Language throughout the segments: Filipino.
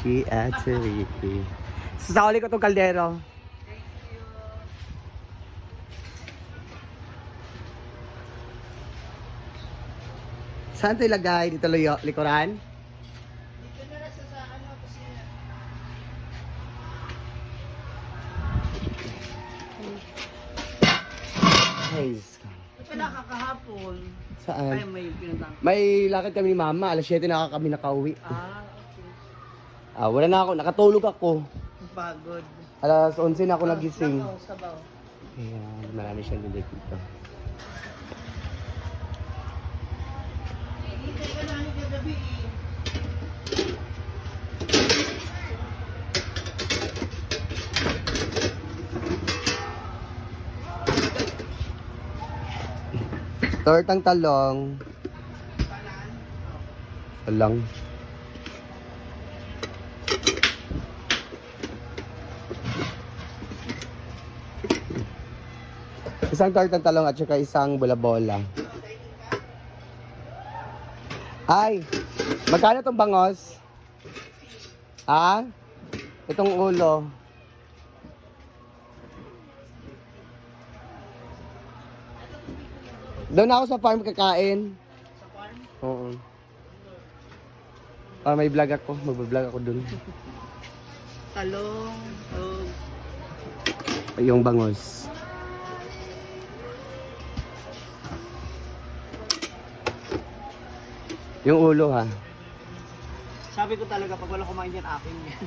Si Ate Ricky. Sasakali ko itong kaldero. Saan ito ilagay? Dito likuran? Dito na lang sa ano, kusina. Hey. Ito na kakahapon. Saan? Ay, may pinuntahan. May lakad kami ni Mama. Alas 7 na kami nakauwi. Okay. Wala na ako. Nakatulog ako. Pagod. Alas 11 na ako nagising. Sabaw. Ayan, marami siyang dilig dito. Hintay ka namin kagabi eh. Tortang talong. Talang. Isang tortang talong at saka isang bola-bola. Ay, magkano tong bangos? Ah? Itong ulo. Doon ako sa farm kakain. Sa farm? Oo. May vlog ako. Mag-vlog ako doon. Talong. Oh. Yung bangos. Yung ulo ha. Sabi ko talaga, pag wala kumain yan, akin yan.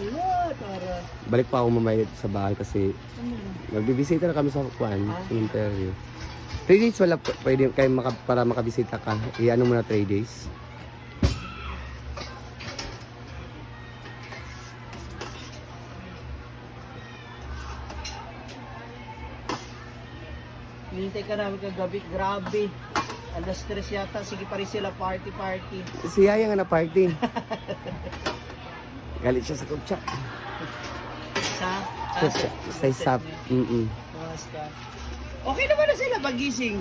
Wala, tara. Balik pa ako mamaya sa bahay kasi magbibisita na kami sa Kwan, sa interview. 3 days wala pwede kayo para makabisita ka. Iano mo na 3 days. Hinintay ka namin kagabi, grabe. Alas 3 yata, sige pa rin sila party. Si Yaya nga na party. Galit siya sa kutsa. Sa isap. Basta. Okay naman na sila pagising.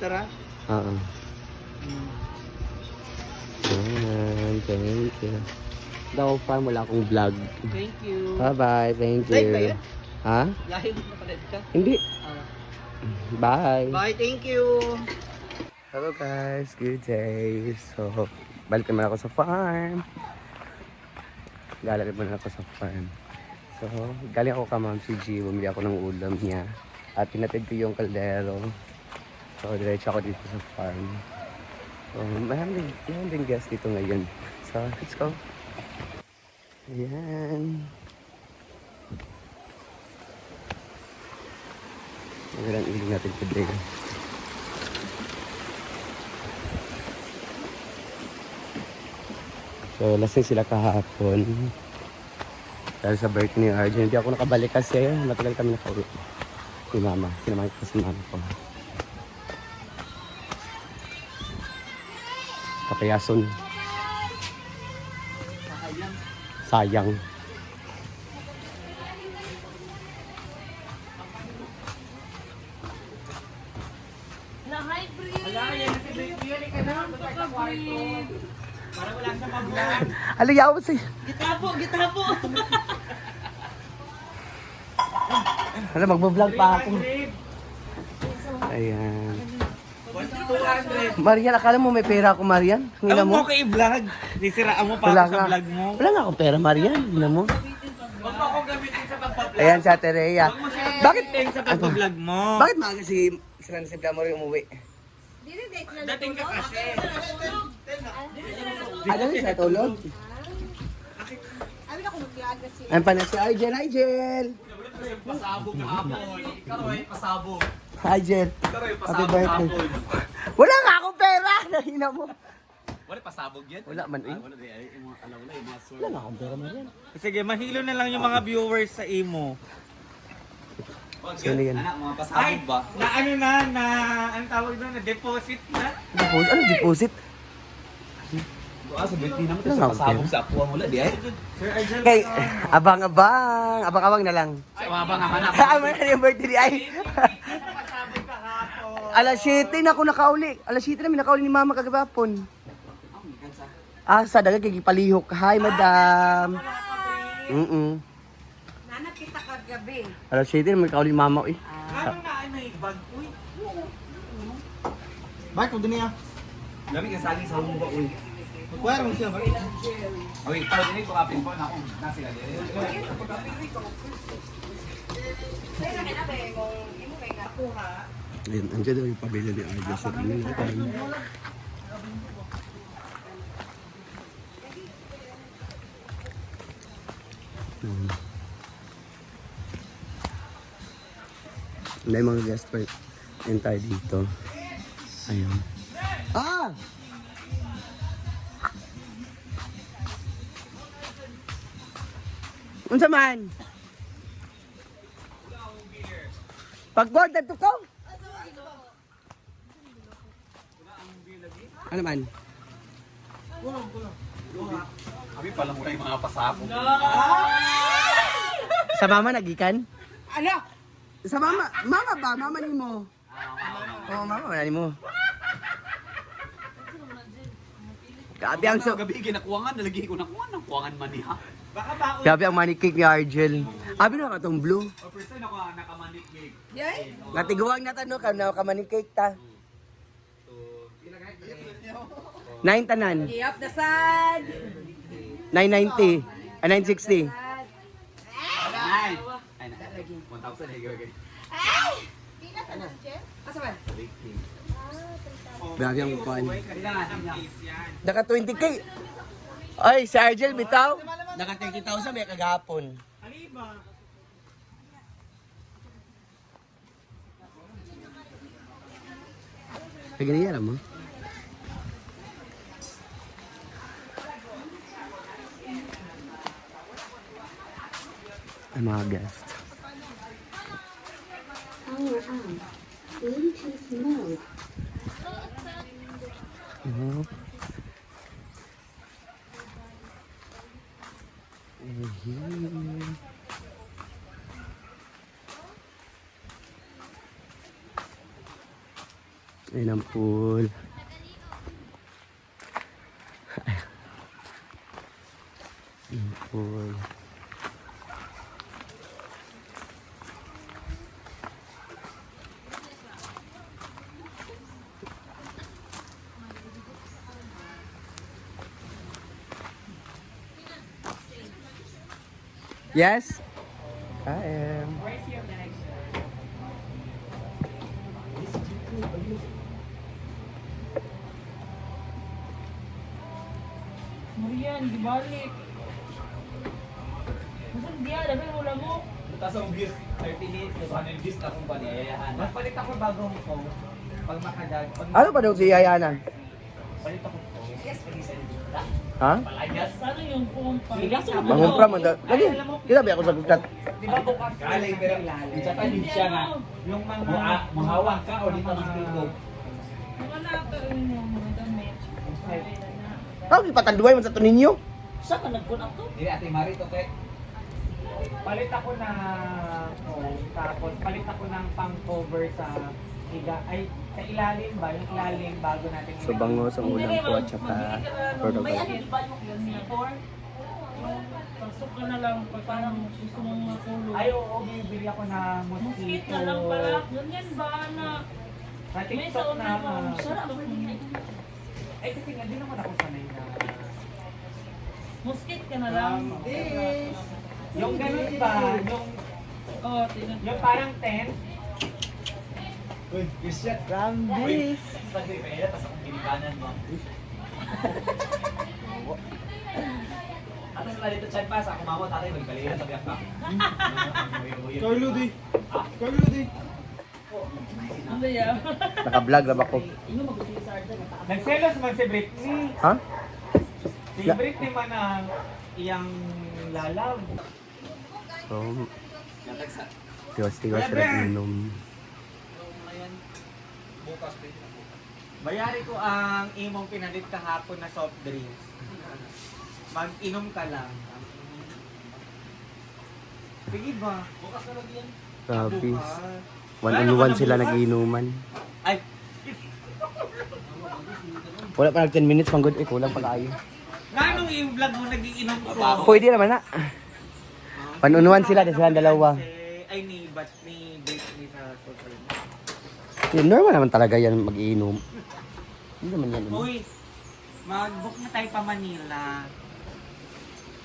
Tara. Oo. Ayan, thank you. Daw farm, wala akong vlog. Thank you. Bye-bye, thank Live ba you. yun? Ha? Live na pala ka? Hindi. Ah. Bye. Bye, thank you. Hello guys, good day. So, balik naman ako sa farm. Galing naman ako sa farm. So, galing ako ka Ma'am CG, bumili ako ng ulam niya. At pinatid ko yung kaldero. So, diretso ako dito sa farm. So, maraming din guest dito ngayon. So, let's go. Ayan. Magandang iling natin today. So, lasing sila kahapon. Dahil sa birthday ni Arjen. Hindi ako nakabalik kasi matagal kami nakauwi. Si Mama. Sinamahan ko si Mama ko. Kapayason. Sayang. Wala, yan si Baby. Yan ka na. Sa kwarto. Para wala sa mabuhan. Alayaw si. Gitapo. Alam, magbablog pa ako. Ayan. 200. Marian, akala mo may pera ako, Marian? Hina mo? Okay, vlog. Nisiraan mo pa Wala ako sa nga. vlog mo. Wala nga akong pera, Marian. Hina mo? Huwag mo akong gamitin sa pagpa-vlog. Ayan, sa Terea. Bakit? Sa pagpa-vlog mo. Bakit maaga si sila si Damori umuwi? Dating ka kasi. Ano yun sa tulog? Ayan pa na si Arjen. Hi, Jen! Pasabog mo hapon. Karoy, pasabog. Hi, Jen! Karoy, Happy pasabog birthday. hapon. Wala nga akong pera! Hina mo? Wala pasabog yan? Wala man eh. Wala din. Ay, mga alaw na, yung mga sword. Wala nga akong pera, Marian. Sige, mahilo na lang yung mga viewers sa imo. Sino yan? Anak, mga pasabog ba? Na ano na, ang tawag doon, na deposit na. Deposit? Ano deposit? Sa birthday naman Ano sa nga, pasabog sa ako ang wala di ay. Sir Argel, Kay, abang-abang. Abang-abang na lang. Sa mga naman ako. Ano na yung birthday ni Ay? Alas 7 na ako nakauli. Alas 7 na may nakauli ni Mama kagabapon. Sa daga kay palihok. Hi, madam. Nanap kita kagabi. Alas 7 na may nakauli ni Mama. Eh. anong na ay may bag? Uy, Bakit kung niya? Dami ka saging sa humba uy. Magkuha mo siya ba? Oy, tao din ko kapin po na ako. Nasi ka din. Ayun, andyan daw yung pabila ni Arja sa amin. May mga guest pa yun tayo dito. Ayun. Ah! Unsa man? Pag-board na to ko? Ano man? Abi pala muna yung mga pasabog. Sa mama nagikan? Ano? Sa mama, mama ba? Mama ni mo? Oo, mama ni mo. Grabe ang so... Gabi ginakuwangan, nalagi ko nakuha ng kuwangan man niya. baka ba ako? Grabe ang money cake ni Argel. Abi na ka tong blue. O first time ako nakamanik cake. Yay? Natiguang na tanong ka na ka money cake ta. 9 tanan. Iyap na sad. 990. 960. Ay! Ay na. 1,000 ay gawin. Asa ba? Grabe ang kuhan. Kailangan niya. Naka 20k. Ay, si Argel bitaw. Naka 30,000 may kagahapon. Aliba. Kaya ganyan mo. Ang mga guest. Power on. Bluetooth mode. Ayun ang pool. Ang pool. Yes? I am. Marian, dibalik. Masan dia, dapat mula mo. Tapos ang views, 30 minutes, 200 views na akong paniyayahan. Mas palit ako bagong phone. Pag makadag, pag Ano pa daw si Yayana? palit ako phone. Ha? Palayas. Ano yung phone pa? Mangumpra man daw. Lagi. Kita ba ako sa gugat? Di ba bukas? Galing pero insatan din siya nga. Yung mga Mahawak ka o di pa magtulog. Mga nato yung mga damit. Ako ipatanduay man sa to ninyo. Saan ka nagpunang to? Dili ate Mari to kay. palit ako ng phone, tapos palit ako ng pang cover sa sa ilalim ba? Yung ilalim bago natin So bango sa ulam ko at saka May portobello. ano di ba yung yun niya? Pasok ka na lang pag parang gusto mong matulog. Ay, oo, bibili ako ng Mosquito mosquito. na lang pala. Ganyan ba na? Sa May TikTok sauna na. mo. Sarap mo. Ay, kasi nga, di naman ako sanay na. Mosquito ka na lang. Yung ganun ba? Oh, tingnan. Yung parang tent. Uy, Christian. Rambis. Sa gripera tas akong ginikanan mo. Ato sa dito chat pa sa kumawa tatay magbalira sa biyak ka. Carlo di. Carlo di. Ano yan? Naka-vlog na ba ko? Nagselos man si Britney. Ha? Si Britney man ang iyang lalaw. So, tiwas-tiwas sarap inom. Bayari ko ang imong pinalit kahapon na soft drinks. Mag-inom ka lang. Sige ba? Bukas na lang yan. Grabe. Bukas. 1-on-1 sila nag-inuman. Ay, Wala pa 10 minutes, pang good. Kulang pa kayo. nanong yung vlog mo nagiinom ko? Pwede naman na. 1-on-1 sila, sila dalawa. Ay, ni Britney sa social media. Yun, normal naman talaga yan mag-iinom. Hindi naman yan. Uy, mag-book na tayo pa Manila.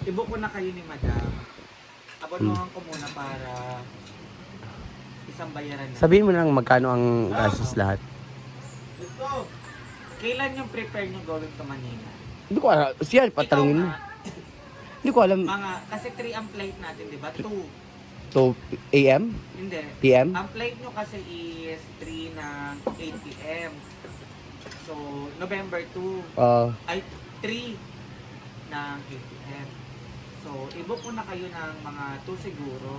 I-book ko na kayo ni Madam. Abonohan ko muna para isang bayaran na. Sabihin mo na lang magkano ang gastos lahat. Let's go! Kailan yung prepare nyo going to Manila? Hindi ko alam. Siya, patanungin mo. Hindi ko alam. Kasi 3 ang flight natin, di ba? 2. 2 a.m.? Hindi. PM? Ang flight nyo kasi is 3 ng 8 p.m. So, November 2. Ay, 3 ng 8 p.m. So, i-book ko na kayo ng mga 2 siguro.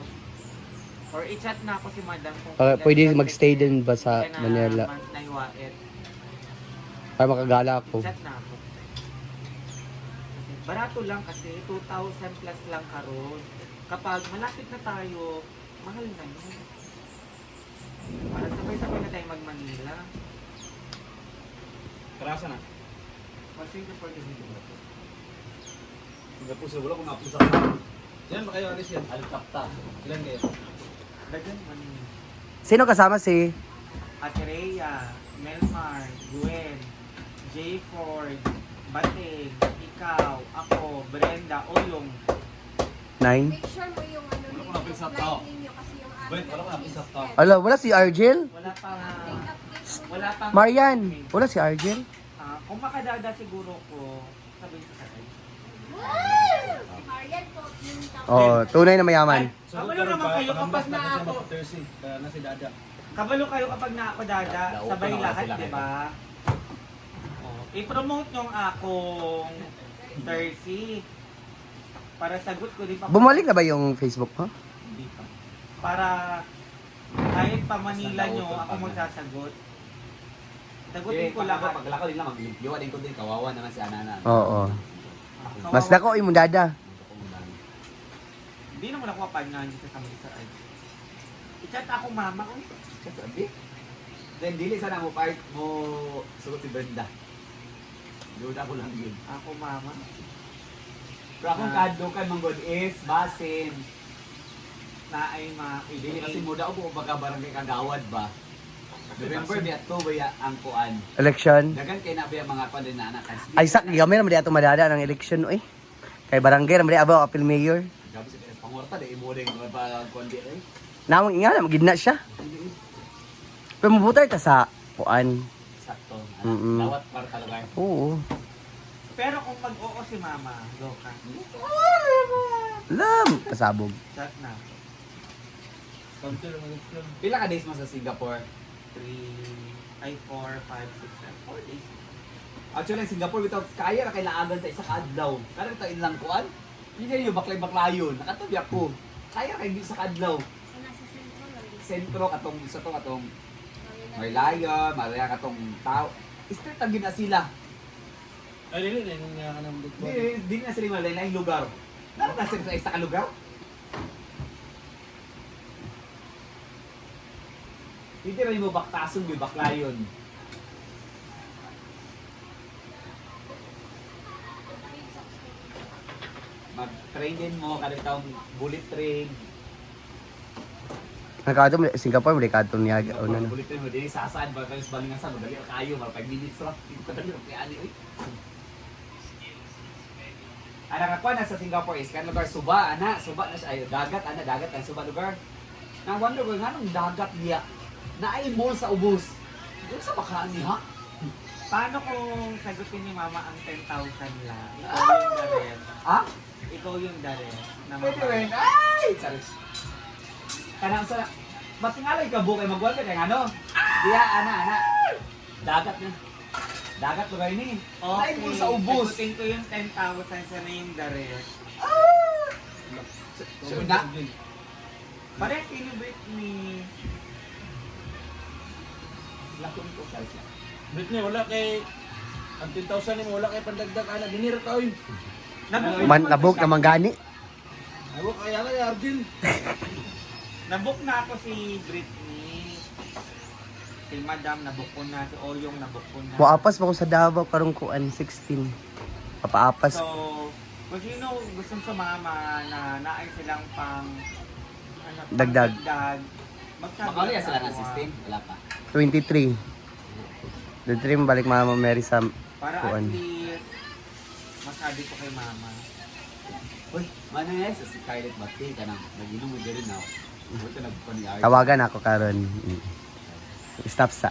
Or i-chat na ako si Madam kung Pwede magstay din ba sa Manila? Para makagala ako. I-chat na ako. Barato lang kasi 2,000 plus lang karon. Kapag malapit na tayo, mahal na yun. Para sabay-sabay na tayo mag-Manila. Karasa na. Mag-Singapore din dito. Singapore sa wala kung napusa ka. Diyan ba kayo alis yan? Alit-tapta. Ilan kayo? Dagan Manila. Sino kasama si? Ate Rhea, Melmar, Gwen, J. Ford, Bating, ikaw, ako, Brenda, Olong. 9? Make sure mo yung ano Wala ko ninyo, napisa tao. line ninyo kasi yung Wait, wala ko napisa tao. Ala, wala si Argel? Wala pang Marian, wala si Argel? kung makadada siguro ko, sabihin ko sa kayo. si Marian po, yung tao. Oo, tunay na mayaman. Kabalo naman kayo kapag na ako. Kaya na si Dada. Kabalo kayo kapag na ako dada, Laupa sabay na lahat, sila, di ba? I-promote nyo akong Thursday. Para sagot ko din pa. Bumalik na ba yung Facebook mo? Hindi pa. Para kahit pa Manila nyo, ako magsasagot. Sagutin ko lahat. Paglakaw din lang, magliwa din ko din. Kawawa naman si Anana. Oo. Mas dako imong dada. Hindi naman ako kapanyan dito sa mga ay. I-chat ako mama ko. Sabi? Then dili sana mo part mo sugot si Brenda. Duda ko lang yun. Ako mama. Pero akong kadukan mong god is basin. Na ay Dili kasi muda ko baga barangay kagawad ba. November biya to baya ang kuan. Election. Dagan kay na biya mga kuan din na anak. Ay sak, gamay naman di ato madada ng election oy. Kay barangay naman di abaw apil mayor. Gabi sa pangorta di mo ding pa kuan di ay. Namang ingana magidna siya. Pero mabutar ka sa kuan. Sakto. Mm-mm. Lawat para ka lugar. Oo. Pero kung mag-oo si mama, go ka. Lam, pasabog. Chat na. Pila ka days mo sa Singapore? 4, 5, 6, 7, 4 days. Actually, Singapore ito kaya ra kay laagan sa isa ka adlaw. Kada ito ilang kuan? Hindi yung baklay-baklayon. Nakatabi ako. Kaya kay sa adlaw. So, nasa sentro lang. Sentro katong isa to katong Marlayon, Maria katong tao. Street ang gina sila. Ay, dili nga ka ng Di na sila malay lugar. Naroon na sila sa isa ka lugar. Hindi rin mo baktason yung baklayon. Mag-train din mo, kada taong bullet train. Nakato Singapore mo kato niya o na. Bullet train mo, din sasaan ba kayo sa balingan sa madali kayo, mga 5 minutes lang. Hindi ko dali kay ani oy. Ana ka pa sa Singapore is kan lugar Suba, ana, Suba na siya, ay dagat, ana dagat ang Suba lugar. Nang wonder ko nganong dagat niya. Naay mall sa ubos. Ano sa bakaan niya? Paano kung sagutin ni mama ang 10,000 lang? Ikaw yung daret. Ha? Ikaw yung daret. Na Pwede rin. Ay! Sorry. Kanang sa... Ba't nga lang ikaw bukay magwala kay ano? Diya, ana. Dagat na. Dagat lugar ni. Naay mall sa ubos. Sagutin ko yung 10,000 sana yung daret. So, na? Parang pinibit ni... Lakon ko guys. Britney, wala kay... Ang 10,000 mo, wala kay pandagdag. Ana, dinira ka, oy. Nabog naman gani. Ako, kaya kay Arjun. Nabook na ako si Britney. Si Madam nabook ko na. Si Oyong nabook ko na. Muapas pa ko sa Davao karong kuan 16. Papaapas. So, kung sino gusto sumama na naay silang pang ano, Dagdag. magsabi Makaulit lang sila sa ng ako, 16? Wala pa. 23. The dream balik Mama Mary sa Para kuan. at least masabi ko kay mama. Uy, mana nga sa si Scarlett Bati ka nang nag-inom mo din na. Buto nagpani Tawagan ako karon. Stop sa.